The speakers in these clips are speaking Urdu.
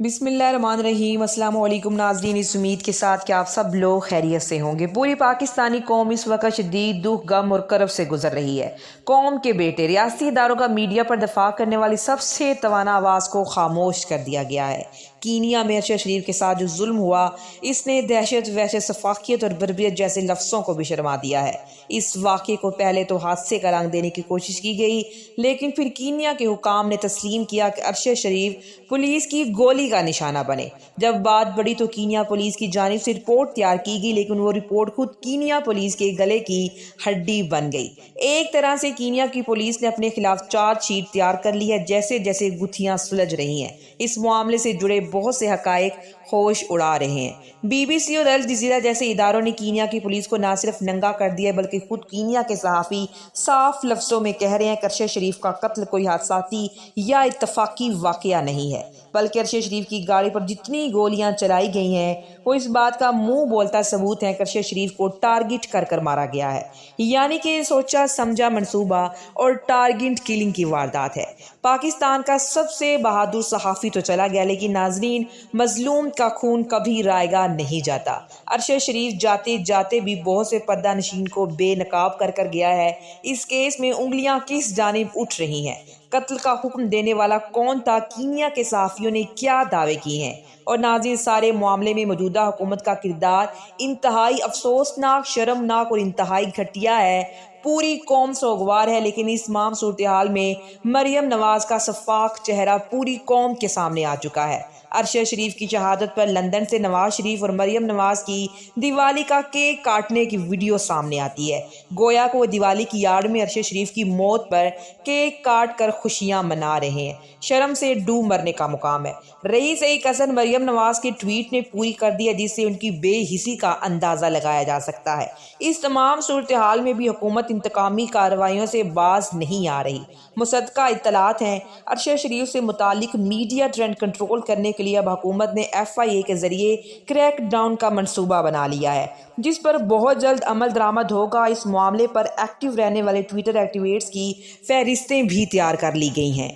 بسم اللہ الرحمن الرحیم۔ السلام علیکم ناظرین، اس امید کے ساتھ کہ آپ سب لوگ خیریت سے ہوں گے۔ پوری پاکستانی قوم اس وقت شدید دکھ، غم اور کرب سے گزر رہی ہے۔ قوم کے بیٹے ریاستی اداروں کا میڈیا پر دفاع کرنے والی سب سے توانا آواز کو خاموش کر دیا گیا ہے۔ کینیا میں ارشد شریف کے ساتھ جو ظلم ہوا، اس نے دہشت، وحشت، سفاکیت اور بربریت جیسے لفظوں کو بھی شرما دیا ہے۔ اس واقعے کو پہلے تو حادثے کا رنگ دینے کی کوشش کی گئی، لیکن پھر کینیا کے حکام نے تسلیم کیا کہ ارشد شریف پولیس کی گولی کا نشانہ بنے۔ جب بات بڑی تو کینیا پولیس کی جانب سے رپورٹ تیار کی گئی، لیکن وہ رپورٹ خود کینیا پولیس کے گلے کی ہڈی بن گئی۔ ایک طرح سے کینیا کی پولیس نے اپنے خلاف چارج شیٹ تیار کر لی ہے، جیسے جیسے گتھیاں سلجھ رہی ہیں۔ اس معاملے سے جڑے بہت سے حقائق ہوش اڑا رہے ہیں۔ بی بی سی اور الجزیرہ جیسے اداروں نے کینیا کی پولیس کو نہ صرف ننگا کر دیا ہے، بلکہ خود کینیا کے صحافی صاف لفظوں میں کہہ رہے ہیں کہ ارشد شریف کا قتل کوئی حادثاتی یا اتفاقی واقعہ نہیں ہے، بلکہ ارشد شریف کی گاڑی پر جتنی گولیاں چلائی گئی ہیں وہ اس بات کا منہ بولتا ثبوت ہے کہ ارشد شریف کو ٹارگٹ کر کر مارا گیا ہے، یعنی کہ سوچا سمجھا منصوبہ اور ٹارگٹ کلنگ کی واردات ہے۔ پاکستان کا سب سے بہادر صحافی تو چلا گیا، لیکن ناظرین، مظلوم کا خون کبھی رائے گا نہیں جاتا۔ ارشد شریف جاتے جاتے بھی بہت سے پردہ نشین کو بے نقاب کر کر گیا ہے۔ اس کیس میں انگلیاں کس جانب اٹھ رہی ہیں؟ قتل کا حکم دینے والا کون تھا؟ کینیا کے صحافیوں نے کیا دعوے کیے ہیں؟ اور ناظرین، سارے معاملے میں موجودہ حکومت کا کردار انتہائی افسوسناک، شرمناک اور انتہائی گھٹیا ہے۔ پوری قوم سوگوار ہے، لیکن اس تمام صورتحال میں مریم نواز کا شفاف چہرہ پوری قوم کے سامنے آ چکا ہے۔ ارشد شریف کی شہادت پر لندن سے نواز شریف اور مریم نواز کی دیوالی کا کیک کاٹنے کی ویڈیو سامنے آتی ہے، گویا کہ وہ دیوالی کی یاد میں ارشد شریف کی موت پر کیک کاٹ کر خوشیاں منا رہے ہیں۔ شرم سے ڈوب مرنے کا مقام ہے۔ رئیس کسن مریم نواز کے ٹویٹ نے پوری کر دی ہے، جس سے ان کی بے حسی کا اندازہ لگایا جا سکتا ہے۔ اس تمام صورتحال میں بھی حکومت انتقامی کارروائیوں سے باز نہیں آ رہی۔ مصدقہ اطلاعات ہیں، ارشد شریف سے متعلق میڈیا ٹرینڈ کنٹرول کرنے کے لیے اب حکومت نے FIA کے ذریعے کریک ڈاؤن کا منصوبہ بنا لیا ہے، جس پر بہت جلد عمل درآمد ہوگا۔ اس معاملے پر ایکٹیو رہنے والے ٹویٹر ایکٹیویسٹس کی فہرستیں بھی تیار کر لی گئی ہیں،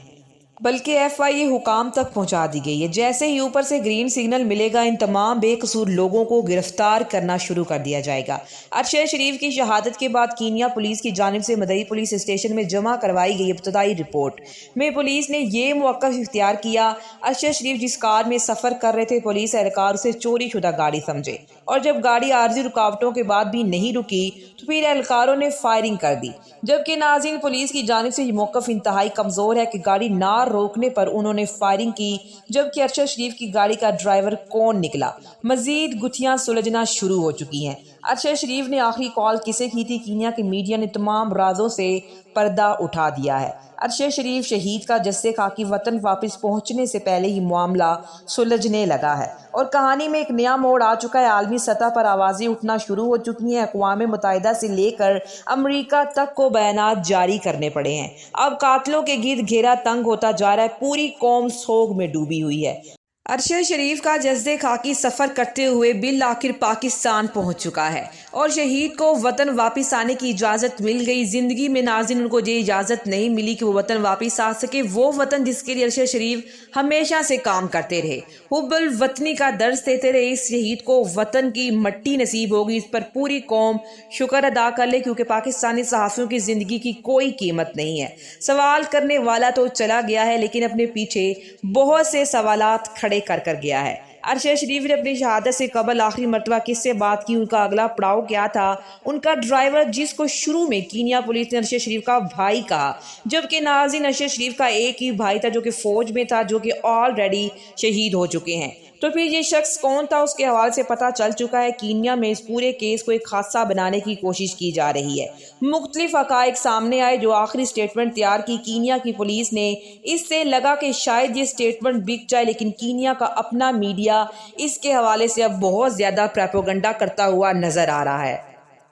بلکہ FIA حکام تک پہنچا دی گئی ہے۔ جیسے ہی اوپر سے گرین سگنل ملے گا، ان تمام بے قصور لوگوں کو گرفتار کرنا شروع کر دیا جائے گا۔ ارشد شریف کی شہادت کے بعد کینیا پولیس کی جانب سے مدعی پولیس اسٹیشن میں جمع کروائی گئی ابتدائی رپورٹ میں پولیس نے یہ موقف اختیار کیا: ارشد شریف جس کار میں سفر کر رہے تھے، پولیس اہلکار اسے چوری شدہ گاڑی سمجھے، اور جب گاڑی عارضی رکاوٹوں کے بعد بھی نہیں رکی تو پھر اہلکاروں نے فائرنگ کر دی۔ جبکہ ناظرین، پولیس کی جانب سے یہ موقف انتہائی کمزور ہے کہ گاڑی نہ روکنے پر انہوں نے فائرنگ کی، جبکہ ارشد شریف کی گاڑی کا ڈرائیور کون نکلا؟ مزید گتھیاں سلجھنا شروع ہو چکی ہیں۔ ارشد شریف نے آخری کال کسے کی تھی؟ کینیا کے میڈیا نے تمام رازوں سے پردہ اٹھا دیا ہے۔ ارشد شریف شہید کا جثہ خاکی وطن واپس پہنچنے سے پہلے ہی معاملہ سلجھنے لگا ہے، اور کہانی میں ایک نیا موڑ آ چکا ہے۔ عالمی سطح پر آوازیں اٹھنا شروع ہو چکی ہیں۔ اقوام متحدہ سے لے کر امریکہ تک کو بیانات جاری کرنے پڑے ہیں۔ اب قاتلوں کے گرد گھیرا تنگ ہوتا جا رہا ہے، پوری قوم سوگ میں ڈوبی ہوئی ہے۔ ارشد شریف کا جثہ خاکی سفر کرتے ہوئے بالآخر پاکستان پہنچ چکا ہے، اور شہید کو وطن واپس آنے کی اجازت مل گئی۔ زندگی میں ناظرین، ان کو یہ اجازت نہیں ملی کہ وہ وطن واپس آ سکے، وہ وطن جس کے لیے ارشد شریف ہمیشہ سے کام کرتے رہے، حب الوطنی کا درس دیتے رہے۔ اس شہید کو وطن کی مٹی نصیب ہوگی، اس پر پوری قوم شکر ادا کر لے، کیونکہ پاکستانی صحافیوں کی زندگی کی کوئی قیمت نہیں ہے۔ سوال کرنے والا تو چلا گیا ہے، لیکن اپنے پیچھے بہت سے سوالات کھڑے کر گیا ہے۔ ارشد شریف نے اپنی شہادت سے قبل آخری مرتبہ کس سے بات کی؟ ان کا اگلا پڑاؤ کیا تھا؟ ان کا ڈرائیور، جس کو شروع میں کینیا پولیس نے ارشد شریف کا بھائی کہا، جبکہ ناظرین، ارشد شریف کا ایک ہی بھائی تھا جو کہ فوج میں تھا، جو کہ آلریڈی شہید ہو چکے ہیں۔ تو پھر یہ شخص کون تھا؟ اس کے حوالے سے پتہ چل چکا ہے۔ کینیا میں اس پورے کیس کو ایک حادثہ بنانے کی کوشش کی جا رہی ہے۔ مختلف حقائق سامنے آئے، جو آخری سٹیٹمنٹ تیار کی کینیا کی پولیس نے۔ اس سے لگا کہ شاید یہ سٹیٹمنٹ بک جائے، لیکن کینیا کا اپنا میڈیا اس کے حوالے سے اب بہت زیادہ پروپیگنڈا کرتا ہوا نظر آ رہا ہے۔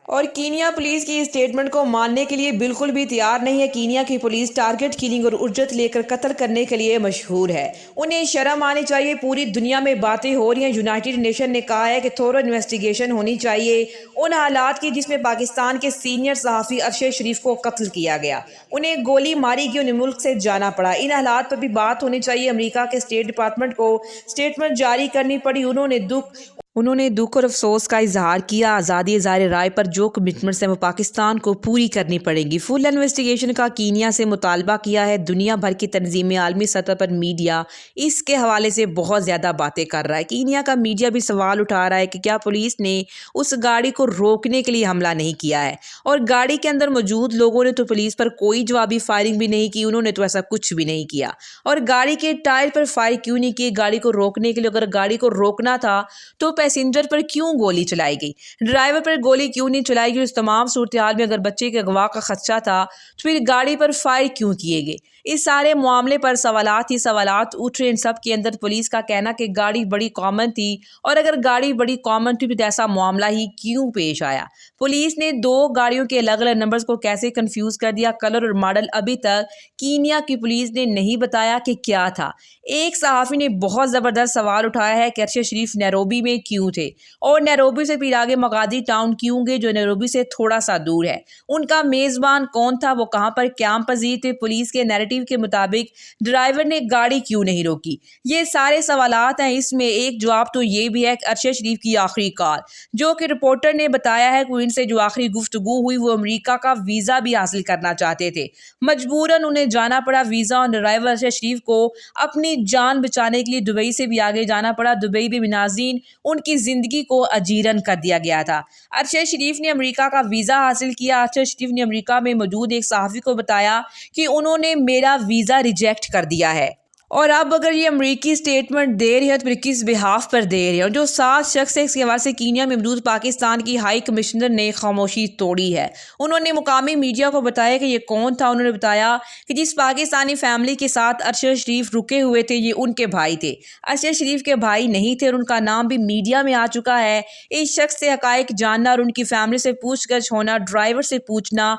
اور کینیا پولیس کی اسٹیٹمنٹ کو ماننے کے لیے بالکل بھی تیار نہیں ہے۔ کینیا کی پولیس ٹارگٹ کلنگ اور اجرت لے کر قتل کرنے کے لیے مشہور ہے۔ انہیں شرم آنی چاہیے۔ پوری دنیا میں باتیں ہو رہی ہیں۔ یونائٹڈ نیشن نے کہا ہے کہ تھورو انویسٹیگیشن ہونی چاہیے ان حالات کی جس میں پاکستان کے سینئر صحافی ارشد شریف کو قتل کیا گیا، انہیں گولی ماری گئی، انہیں ملک سے جانا پڑا۔ ان حالات پر بھی بات ہونی چاہیے۔ امریکہ کے اسٹیٹ ڈپارٹمنٹ کو اسٹیٹمنٹ جاری کرنی پڑی۔ انہوں نے دکھ اور افسوس کا اظہار کیا۔ آزادی اظہار رائے پر جو کمٹمنٹس ہیں وہ پاکستان کو پوری کرنی پڑیں گی۔ فل انویسٹیگیشن کا کینیا سے مطالبہ کیا ہے۔ دنیا بھر کی تنظیمیں، عالمی سطح پر میڈیا اس کے حوالے سے بہت زیادہ باتیں کر رہا ہے۔ کینیا کا میڈیا بھی سوال اٹھا رہا ہے کہ کیا پولیس نے اس گاڑی کو روکنے کے لیے حملہ نہیں کیا ہے، اور گاڑی کے اندر موجود لوگوں نے تو پولیس پر کوئی جوابی فائرنگ بھی نہیں کی، انہوں نے تو ایسا کچھ بھی نہیں کیا۔ اور گاڑی کے ٹائر پر فائر کیوں نہیں کی؟ گاڑی کو روکنے کے لیے اگر گاڑی کو روکنا تھا تو پیسنجر پر کیوں گولی چلائی گئی؟ ڈرائیور پر گولی کیوں نہیں چلائی گئی؟ اس تمام صورتحال میں اگر بچے کے اغوا کا خدشہ تھا تو پھر گاڑی پر فائر کیوں کیے گئے؟ اس سارے معاملے پر سوالات ہی سوالات اٹھ رہے۔ ان سب کے اندر پولیس کا کہنا کہ گاڑی بڑی کامن تھی، اور اگر گاڑی بڑی کامن تھی تو ایسا معاملہ ہی کیوں پیش آیا؟ پولیس نے دو گاڑیوں کے الگ الگ نمبرز کو کیسے کنفیوز کر دیا؟ کلر اور ماڈل ابھی تک کینیا کی پولیس نے نہیں بتایا کہ کیا تھا۔ ایک صحافی نے بہت زبردست سوال اٹھایا ہے کہ ارشد شریف نیروبی میں کیوں تھے، اور نیروبی سے پھر آگے مغادی ٹاؤن کیوں گئے جو نیروبی سے تھوڑا سا دور ہے؟ ان کا میزبان کون تھا؟ وہ کہاں پر قیام پذیر تھے؟ پولیس کے نیریٹو کے مطابق ڈرائیور نے گاڑی کیوں نہیں روکی؟ یہ سارے سوالات ہیں۔ اس میں ایک جواب تو یہ بھی ہے کہ ارشد شریف کی آخری کال، جو کہ رپورٹر نے بتایا ہے کہ ان سے جو آخری گفتگو ہوئی وہ امریکہ کا ویزا بھی حاصل کرنا چاہتے تھے، مجبوراً انہیں جانا پڑا ویزا، اور ڈرائیور ارشد شریف کو اپنی جان بچانے کے لیے دبئی سے بھی آگے جانا پڑا۔ دبئی میں ناظرین ان کی زندگی کو اجیرن کر دیا گیا تھا۔ ارشد شریف نے امریکہ کا ویزا حاصل کیا۔ ارشد شریف نے امریکہ میں موجود ایک صحافی کو بتایا کہ انہوں نے میرا ویزا ریجیکٹ کر دیا ہے، اور اب اگر یہ امریکی اسٹیٹمنٹ دے رہی ہے تو پھر کس بحاف پر دے رہی ہے؟ اور جو 7 شخص ہے اس کے حوالے سے کینیا میں موجود پاکستان کی ہائی کمشنر نے خاموشی توڑی ہے۔ انہوں نے مقامی میڈیا کو بتایا کہ یہ کون تھا۔ انہوں نے بتایا کہ جس پاکستانی فیملی کے ساتھ ارشد شریف رکے ہوئے تھے یہ ان کے بھائی تھے۔ ارشد شریف کے بھائی نہیں تھے، اور ان کا نام بھی میڈیا میں آ چکا ہے۔ اس شخص سے حقائق جاننا اور ان کی فیملی سے پوچھ گچھ ہونا، ڈرائیور سے پوچھنا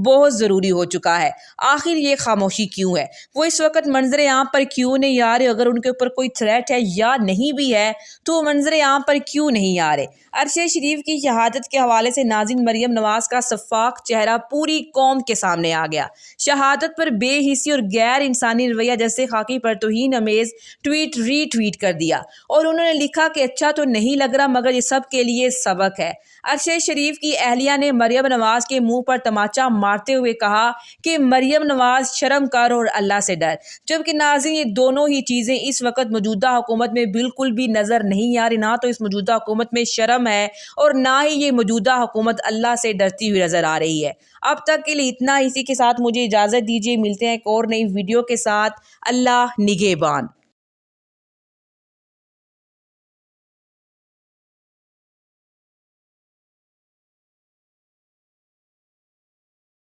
بہت ضروری ہو چکا ہے۔ آخر یہ خاموشی کیوں ہے؟ وہ اس وقت منظر عام پر کیوں نہیں آ رہے؟ اگر ان کے اوپر کوئی تھریٹ ہے یا نہیں بھی ہے تو وہ منظر عام پر کیوں نہیں آ رہے؟ ارشد شریف کی شہادت کے حوالے سے ناظرین مریم نواز کا شفاف چہرہ پوری قوم کے سامنے آ گیا۔ شہادت پر بے حسی اور غیر انسانی رویہ جیسے خاکی پر توہین امیز ٹویٹ ری ٹویٹ کر دیا، اور انہوں نے لکھا کہ اچھا تو نہیں لگ رہا مگر یہ سب کے لیے سبق ہے۔ ارشد شریف کی اہلیہ نے مریم نواز کے منہ پر تماچا مارتے ہوئے کہا کہ مریم نواز شرم کر اور اللہ سے ڈر، جبکہ ناظرین یہ دونوں ہی چیزیں اس وقت موجودہ حکومت میں بالکل بھی نظر نہیں آ رہی۔ نہ تو اس موجودہ حکومت میں شرم ہے، اور نہ ہی یہ موجودہ حکومت اللہ سے ڈرتی ہوئی نظر آ رہی ہے۔ اب تک کے لیے اتنا، اسی کے ساتھ مجھے اجازت دیجیے، ملتے ہیں ایک اور نئی ویڈیو کے ساتھ۔ اللہ نگہبان۔